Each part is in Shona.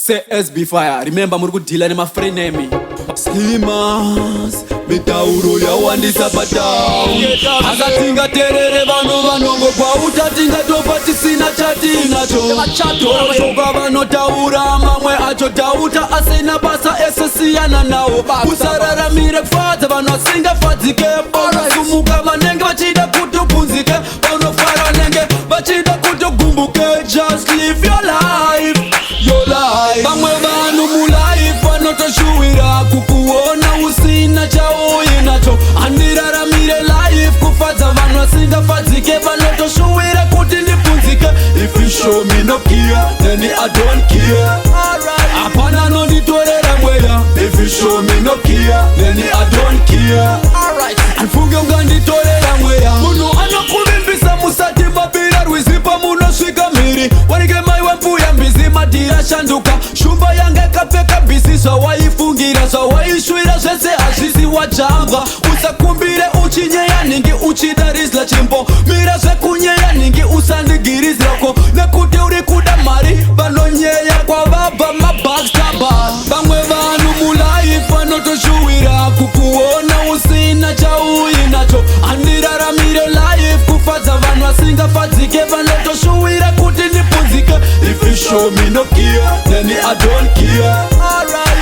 CSB Fire, remember muri kudila nema frenemy Slimas, mitauro ya wandisa patao Azatinga terere vano vanongo kwa utatinga topa tisina chatinacho Tora shoka vano taura mamwe acho tauta asena basa esesiana nao Usarara mire kfadza vano asinga fadzike Ono sumuka manenge vachida kutupunzike Ono fara nenge vachida kutugumbuke Just live your life, your life Vamwe vanu mulife vanotoshuwira kukuona usina chauinacho Andiraramire life kufadza vanhu vasingafadzike vanotoshuwira kuti ndipunzike If you show me no care, then I don't care Hapana anonditorera mweya If you show me no care, then I don't care Anfunge unganditorera mweya Munhu anokuvimbisa musati mabira rwizipa munosvika mhiri Wanike maiwe mbuya mbizi madhira shanduka Shumba yange kapfeka bisi zvawaifungira zvawaishwira zvese hazvisi wajambwa Usakumbire uchinyeya ningi uchida rizla chimbo Mira zvekunyeya ningi usandigirizirako Nekuti uri kuda mari vanonyeya kwavabva mabackstaba Vamwe vanhu mulife vanotoshuwira kukuona usina chauinacho Andiraramire life kufadza vanhu vasingafadzike vanotoshuwira kuti ndipunzike If you show me no care, then I don't care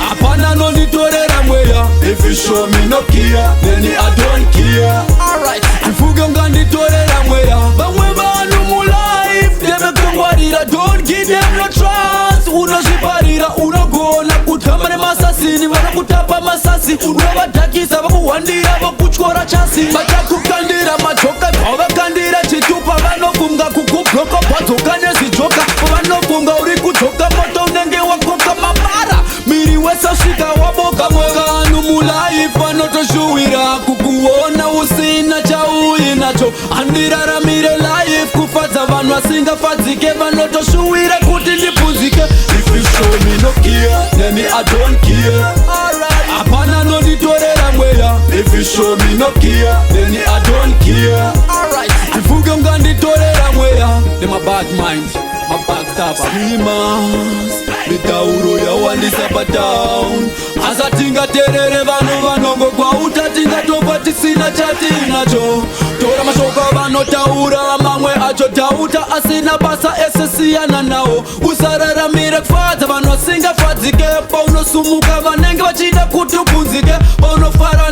Hapana anonditorera mweya If you show me no care, then I don't care Anfunge unganditorera mweya Vamwe vanhu mulife ndevekungwarira Don't give them no trust Unozviparira unogona kutamba nemasasini vanokutapa masasi Unovadhakisa vakuhwandira vokutyora chasi Vachakukandira majoka zvavakandira chitupa Vanofunga kukubloka bwadzoka nezijoka Vanofunga uri kudzoka moto unenge wakoka mabara Miri wese svika waboka Mwe vanhu mulife vanotoshuwira kukuona usina chauinacho Andiraramire life kufadza vanhu vasingafadzike vanotoshuwira kuti ndipunzike If you show me no care, then I don't care Hapana anonditorera mweya If you show me no care, then I don't care Anfunge unganditorera mweya Nema bad mind, my backstabber Slimas, mitauro yawandisa patown Asatinga terere vanhu vanongo kwa utatinga topa tisina chatinacho Tora mashoka vanotaura mamwe acho tauta asina basa esesiana nao Usararamire kfadza vanhu vasingafadzike Paunosumuka vanenge vachida kutupunzike Paunofara